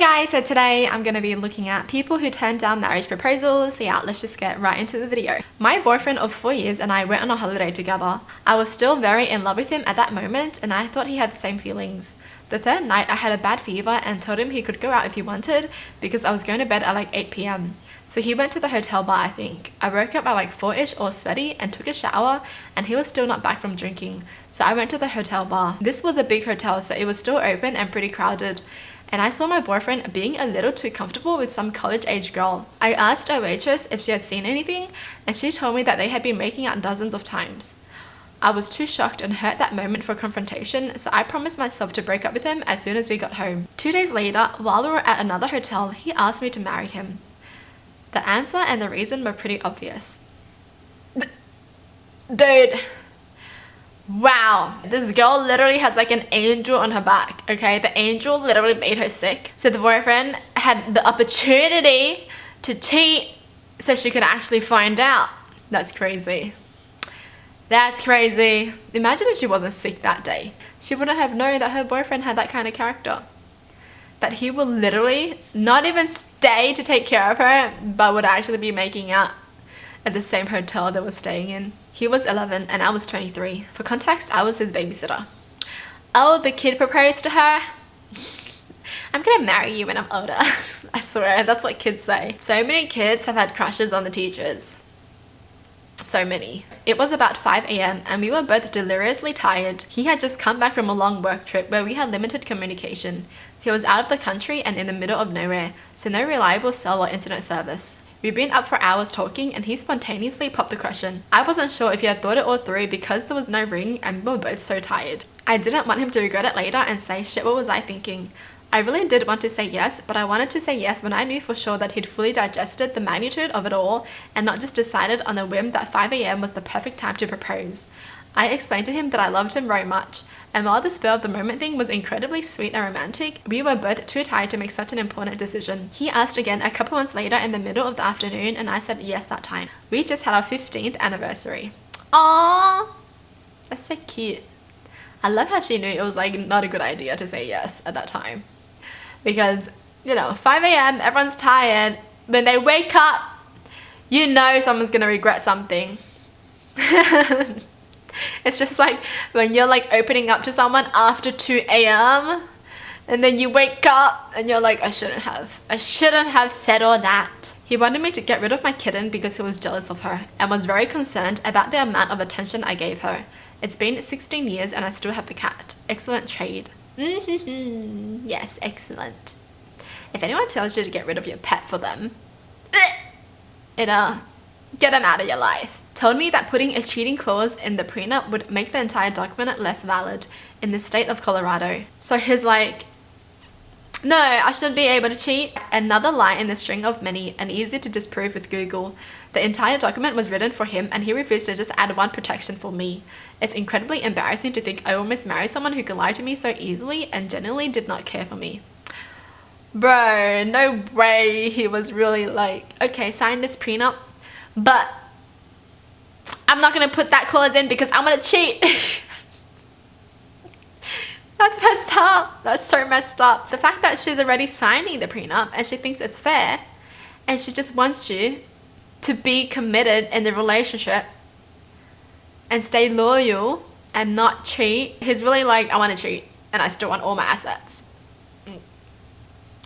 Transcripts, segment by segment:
guys, so today I'm going to be looking at people who turned down marriage proposals. So yeah, let's just get right into the video. My boyfriend of 4 years and I went on a holiday together. I was still very in love with him at that moment and I thought he had the same feelings. The third night I had a bad fever and told him he could go out if he wanted because I was going to bed at like 8 p.m. So he went to the hotel bar, I think. I woke up at like 4ish all sweaty and took a shower and he was still not back from drinking. So I went to the hotel bar. This was a big hotel so it was still open and pretty crowded. And I saw my boyfriend being a little too comfortable with some college-age girl. I asked a waitress if she had seen anything and she told me that they had been making out dozens of times. I was too shocked and hurt that moment for confrontation, so I promised myself to break up with him as soon as we got home. 2 days later, while we were at another hotel, he asked me to marry him. The answer and the reason were pretty obvious. Dude. Wow, this girl literally has like an angel on her back, okay? The angel literally made her sick. So the boyfriend had the opportunity to cheat so she could actually find out. That's crazy. That's crazy. Imagine if she wasn't sick that day. She wouldn't have known that her boyfriend had that kind of character. That he would literally not even stay to take care of her, but would actually be making out at the same hotel they were staying in. He was 11 and I was 23. For context, I was his babysitter. Oh, the kid proposed to her. I'm gonna marry you when I'm older. I swear, that's what kids say. So many kids have had crushes on the teachers. So many. It was about 5 a.m. and we were both deliriously tired. He had just come back from a long work trip where we had limited communication. He was out of the country and in the middle of nowhere, so no reliable cell or internet service. We'd been up for hours talking and he spontaneously popped the question. I wasn't sure if he had thought it all through because there was no ring and we were both so tired. I didn't want him to regret it later and say, shit, what was I thinking? I really did want to say yes, but I wanted to say yes when I knew for sure that he'd fully digested the magnitude of it all and not just decided on a whim that 5 a.m. was the perfect time to propose. I explained to him that I loved him very much, and while the spur of the moment thing was incredibly sweet and romantic, we were both too tired to make such an important decision. He asked again a couple months later in the middle of the afternoon and I said yes that time. We just had our 15th anniversary. Aww, that's so cute. I love how she knew it was like not a good idea to say yes at that time. Because, you know, 5 a.m. everyone's tired. When they wake up, you know someone's gonna regret something. It's just like when you're like opening up to someone after 2 a.m. and then you wake up and you're like, I shouldn't have said all that. He wanted me to get rid of my kitten because he was jealous of her and was very concerned about the amount of attention I gave her. It's been 16 years and I still have the cat. Excellent trade. Yes, excellent. If anyone tells you to get rid of your pet for them, get them out of your life. Told me that putting a cheating clause in the prenup would make the entire document less valid in the state of Colorado. So he's like, no, I shouldn't be able to cheat. Another lie in the string of many and easy to disprove with Google. The entire document was written for him and he refused to just add one protection for me. It's incredibly embarrassing to think I almost married someone who could lie to me so easily and genuinely did not care for me. Bro, no way he was really like, okay, sign this prenup, but I'm not gonna put that clause in because I'm gonna cheat. That's messed up. That's so messed up. The fact that she's already signing the prenup and she thinks it's fair and she just wants you to be committed in the relationship and stay loyal and not cheat. He's really like, I want to cheat and I still want all my assets.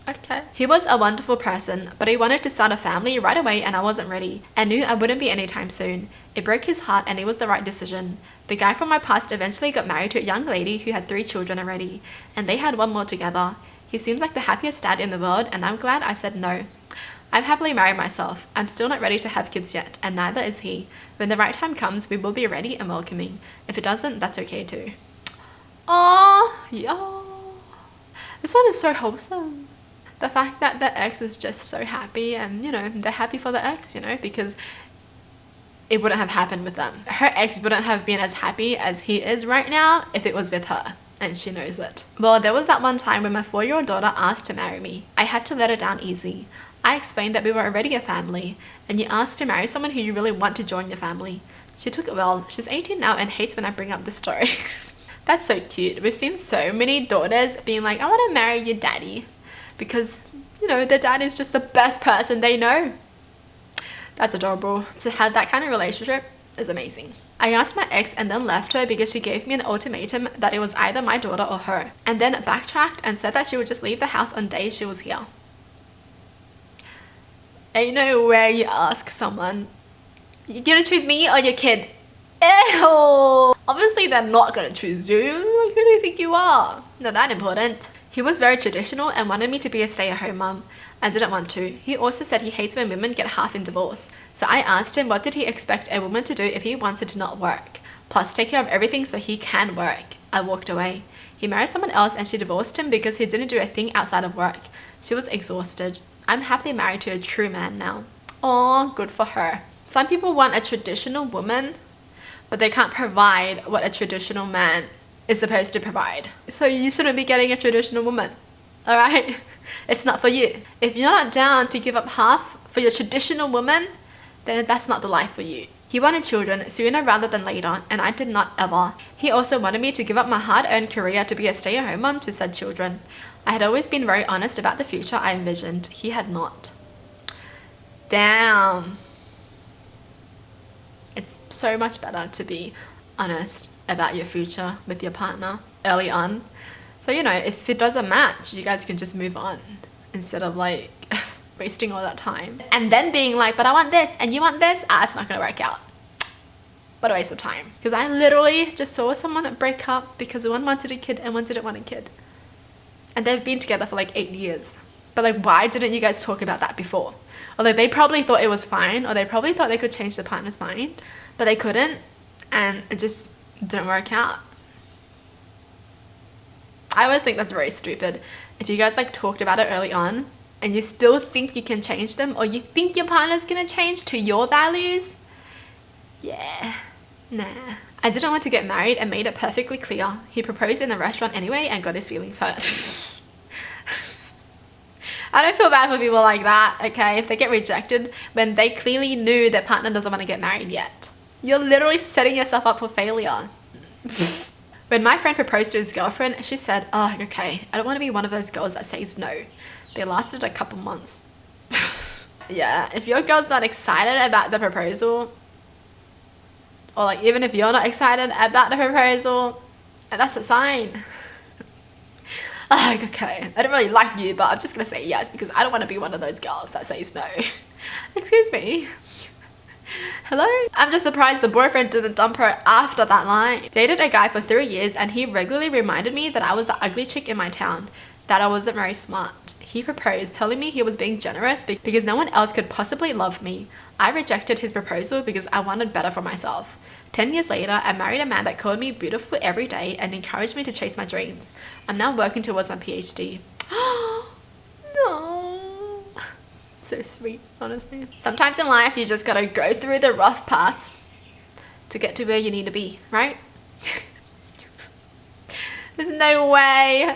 Okay. He was a wonderful person, but he wanted to start a family right away and I wasn't ready. I knew I wouldn't be anytime soon. It broke his heart and it was the right decision. The guy from my past eventually got married to a young lady who had 3 children already, and they had 1 more together. He seems like the happiest dad in the world and I'm glad I said no. I'm happily married myself. I'm still not ready to have kids yet, and neither is he. When the right time comes, we will be ready and welcoming. If it doesn't, that's okay too. Aww, yo. This one is so wholesome. The fact that the ex is just so happy and, you know, they're happy for the ex, you know, because it wouldn't have happened with them. Her ex wouldn't have been as happy as he is right now if it was with her. And she knows it. Well, there was that one time when my 4-year-old daughter asked to marry me. I had to let her down easy. I explained that we were already a family, and you asked to marry someone who you really want to join your family. She took it well. She's 18 now and hates when I bring up the story. That's so cute. We've seen so many daughters being like, I want to marry your daddy. because, you know, their dad is just the best person they know. That's adorable. To have that kind of relationship is amazing. I asked my ex and then left her because she gave me an ultimatum that it was either my daughter or her, and then backtracked and said that she would just leave the house on days she was here. Ain't no way you ask someone, you're gonna choose me or your kid? Ew! Obviously they're not gonna choose you. Who do you think you are? Not that important. He was very traditional and wanted me to be a stay-at-home mum. I didn't want to. He also said he hates when women get half in divorce. So I asked him what did he expect a woman to do if he wanted to not work, plus take care of everything so he can work. I walked away. He married someone else and she divorced him because he didn't do a thing outside of work. She was exhausted. I'm happily married to a true man now. Aw, good for her. Some people want a traditional woman, but they can't provide what a traditional man is supposed to provide. So you shouldn't be getting a traditional woman, alright? It's not for you. If you're not down to give up half for your traditional woman, then that's not the life for you. He wanted children sooner rather than later, and I did not ever. He also wanted me to give up my hard-earned career to be a stay-at-home mom to said children. I had always been very honest about the future I envisioned. He had not. Damn. It's so much better to be honest about your future with your partner early on. So, you know, if it doesn't match, you guys can just move on instead of like wasting all that time. And then being like, but I want this and you want this. It's not gonna work out. What a waste of time. Because I literally just saw someone break up because one wanted a kid and one didn't want a kid. And they've been together for like 8 years. But like, why didn't you guys talk about that before? Although they probably thought it was fine, or they probably thought they could change the partner's mind, but they couldn't, and it just didn't work out. I always think that's very stupid. If you guys like talked about it early on, and you still think you can change them, or you think your partner's gonna change to your values, yeah, nah. I didn't want to get married and made it perfectly clear. He proposed in the restaurant anyway and got his feelings hurt. I don't feel bad for people like that, okay? If they get rejected when they clearly knew their partner doesn't want to get married yet. You're literally setting yourself up for failure. When my friend proposed to his girlfriend, she said, oh, okay, I don't want to be one of those girls that says no. They lasted a couple months. Yeah, if your girl's not excited about the proposal, or like even if you're not excited about the proposal, that's a sign. Okay, I don't really like you, but I'm just gonna say yes because I don't want to be one of those girls that says no. Excuse me. Hello? I'm just surprised the boyfriend didn't dump her after that line. Dated a guy for 3 years and he regularly reminded me that I was the ugly chick in my town, that I wasn't very smart. He proposed, telling me he was being generous because no one else could possibly love me. I rejected his proposal because I wanted better for myself. 10 years later, I married a man that called me beautiful every day and encouraged me to chase my dreams. I'm now working towards my PhD. No. So sweet, honestly. Sometimes in life, you just gotta go through the rough parts to get to where you need to be, right? There's no way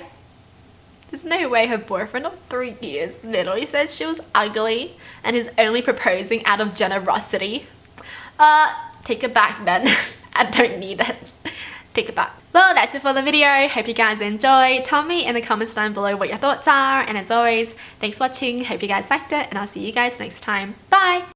her boyfriend of 3 years literally says she was ugly and is only proposing out of generosity. Take it back then. I don't need it. Take it back. Well, that's it for the video. Hope you guys enjoyed. Tell me in the comments down below what your thoughts are. And as always, thanks for watching. Hope you guys liked it. And I'll see you guys next time. Bye!